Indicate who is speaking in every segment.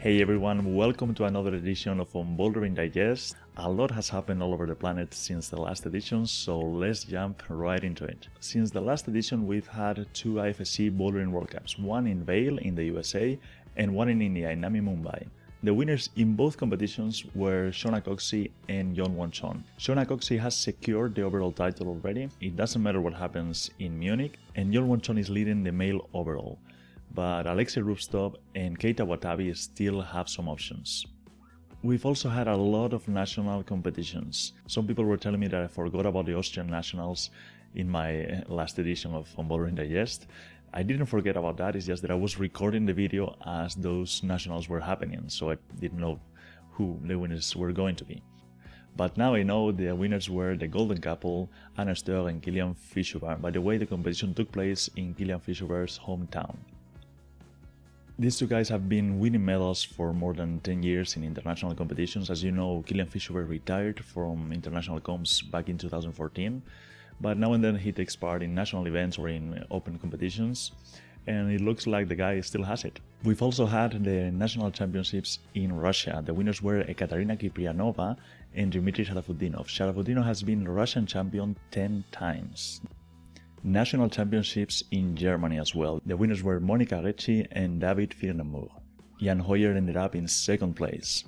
Speaker 1: Hey everyone, welcome to another edition of OnBouldering Digest. A lot has happened all over the planet since the last edition, so let's jump right into it. Since the last edition we've had two IFSC Bouldering World Cups, one in Vail in the USA and one in India in Nami Mumbai. The winners in both competitions were Shona Coxie and Yeonwon Chon. Shona Coxie has secured the overall title already, it doesn't matter what happens in Munich, and Yeonwon Chon is leading the male overall. But Alexei Rubstov and Keita Watabe still have some options. We've also had a lot of national competitions. Some people were telling me that I forgot about the Austrian nationals in my last edition of OnBouldering Digest. I didn't forget about that, it's just that I was recording the video as those nationals were happening, so I didn't know who the winners were going to be. But now I know the winners were the golden couple, Anna Steur and Kilian Fischuber. By the way, the competition took place in Kilian Fischuber's hometown. These two guys have been winning medals for more than 10 years in international competitions. As you know, Kilian Fischuber retired from international comps back in 2014, but now and then he takes part in national events or in open competitions, and it looks like the guy still has it. We've also had the national championships in Russia. The winners were Ekaterina Kiprianova and Dmitry Sharafutdinov. Sharafutdinov has been Russian champion 10 times. National championships in Germany as well. The winners were Monika Recci and David Firnenburg. Jan Hoyer ended up in second place.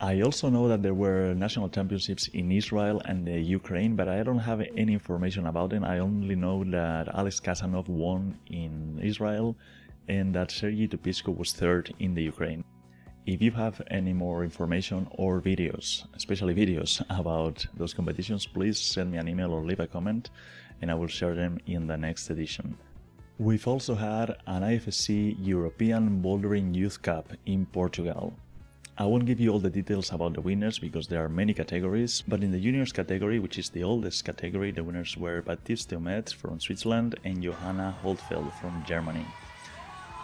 Speaker 1: I also know that there were national championships in Israel and the Ukraine, but I don't have any information about them. I only know that Alex Kazanov won in Israel and that Sergei Tupisko was third in the Ukraine. If you have any more information or videos, especially videos about those competitions, please send me an email or leave a comment and I will share them in the next edition. We've also had an IFSC European Bouldering Youth Cup in Portugal. I won't give you all the details about the winners because there are many categories, but in the juniors category, which is the oldest category, the winners were Baptiste Teumet from Switzerland and Johanna Holtfeld from Germany.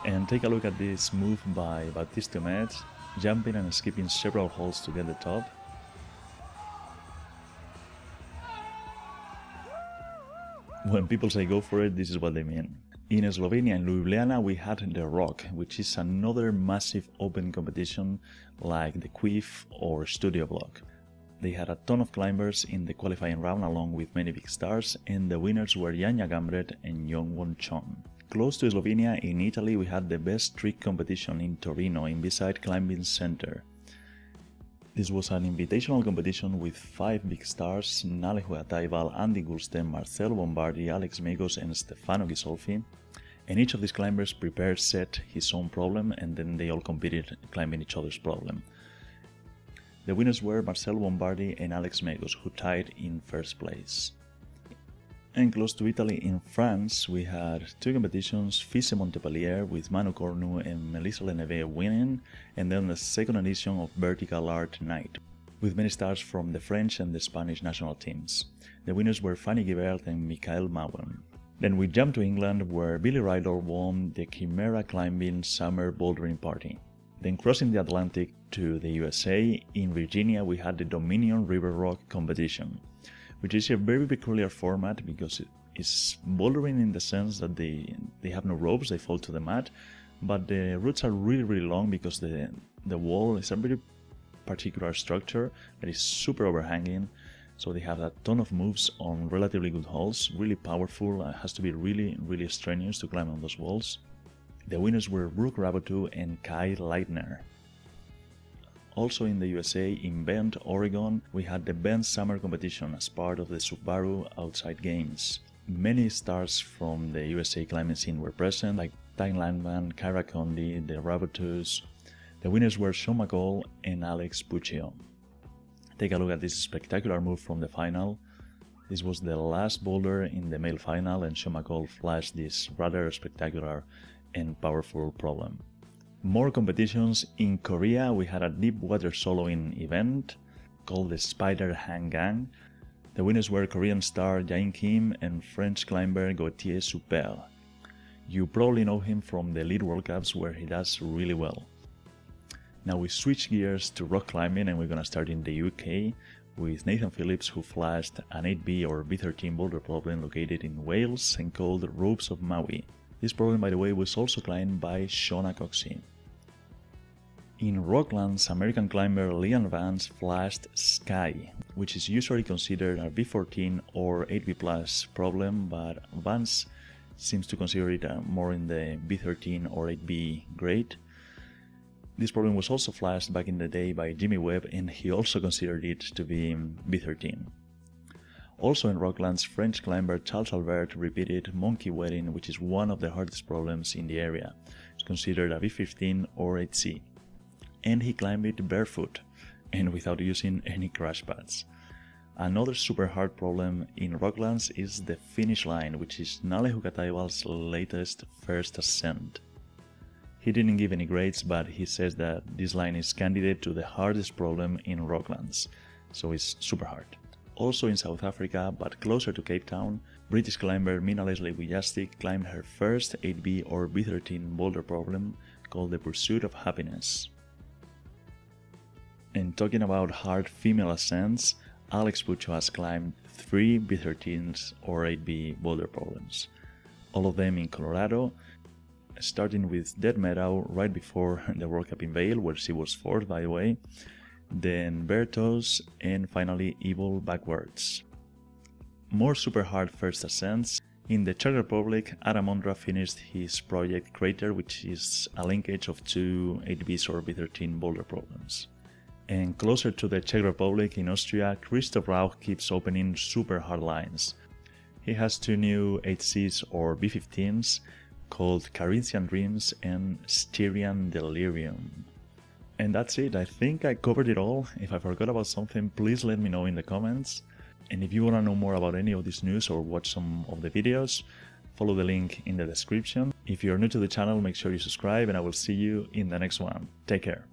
Speaker 1: And take a look at this move by Baptiste Teumet, jumping and skipping several holes to get the top. When people say go for it, this is what they mean. In Slovenia and Ljubljana we had the Rock, which is another massive open competition like the Quiff or Studio Block. They had a ton of climbers in the qualifying round along with many big stars, and the winners were Janja Gambret and Yeonwon Chon. Close to Slovenia, in Italy, we had the best trick competition in Torino in Beside Climbing Center. This was an invitational competition with 5 big stars: Nale Hukkataival, Andy Gulsten, Marcelo Bombardi, Alex Megos and Stefano Ghisolfi. And each of these climbers prepared set his own problem, and then they all competed climbing each other's problem. The winners were Marcelo Bombardi and Alex Megos, who tied in first place. And close to Italy, in France, we had two competitions, Fils Montpellier with Manu Cornu and Melissa Leneve winning, and then the second edition of Vertical Art Night, with many stars from the French and the Spanish national teams. The winners were Fanny Guibert and Michael Mauen. Then we jumped to England, where Billy Ryder won the Chimera Climbing Summer Bouldering Party. Then crossing the Atlantic to the USA, in Virginia we had the Dominion River Rock competition, which is a very peculiar format because it is bouldering in the sense that they have no ropes, they fall to the mat, but the routes are really long because the wall is a very particular structure that is super overhanging, so they have a ton of moves on relatively good holes, really powerful, it has to be really strenuous to climb on those walls. The winners were Brooke Rabotu and Kai Leitner. Also in the USA, in Bend, Oregon, we had the Bend Summer Competition as part of the Subaru Outside Games. Many stars from the USA climbing scene were present, like Tyne Landman, Kyra Condi, the Rabotus. The winners were Sean McColl and Alex Puccio. Take a look at this spectacular move from the final. This was the last boulder in the male final, and Sean McColl flashed this rather spectacular and powerful problem. More competitions. In Korea, we had a deep water soloing event called the Spider Hang Gang. The winners were Korean star Jain Kim and French climber Gauthier Super. You probably know him from the Elite World Cups, where he does really well. Now we switch gears to rock climbing, and we're gonna start in the UK with Nathan Phillips, who flashed an 8B or B13 boulder problem located in Wales and called Ropes of Maui. This problem, by the way, was also climbed by Shona Coxie. In Rocklands, American climber Leon Vance flashed Sky, which is usually considered a B14 or 8B plus problem, but Vance seems to consider it more in the B13 or 8B grade. This problem was also flashed back in the day by Jimmy Webb, and he also considered it to be B13. Also in Rocklands, French climber Charles Albert repeated Monkey Wedding, which is one of the hardest problems in the area. It's considered a B15 or 8C. And he climbed it barefoot and without using any crash pads. Another super hard problem in Rocklands is the finish line, which is Nalle Hukkataival's latest first ascent. He didn't give any grades, but he says that this line is candidate to the hardest problem in Rocklands, so it's super hard. Also in South Africa, but closer to Cape Town, British climber Mina Leslie Wujastic climbed her first 8B or B13 boulder problem called the Pursuit of Happiness. And talking about hard female ascents, Alex Puccio has climbed 3 B13s or 8B boulder problems, all of them in Colorado, starting with Dead Meadow right before the World Cup in Vail, where she was 4th by the way, then Bertos, and finally Evil Backwards. More super hard first ascents. In the Czech Republic, Adam Ondra finished his project Crater, which is a linkage of 2 8Bs or B13 boulder problems. And closer to the Czech Republic, in Austria, Christoph Rauch keeps opening super hard lines. He has 2 new 8Cs or B15s called Carinthian Dreams and Styrian Delirium. And that's it, I think I covered it all. If I forgot about something, please let me know in the comments. And if you want to know more about any of this news or watch some of the videos, follow the link in the description. If you're new to the channel, make sure you subscribe, and I will see you in the next one. Take care.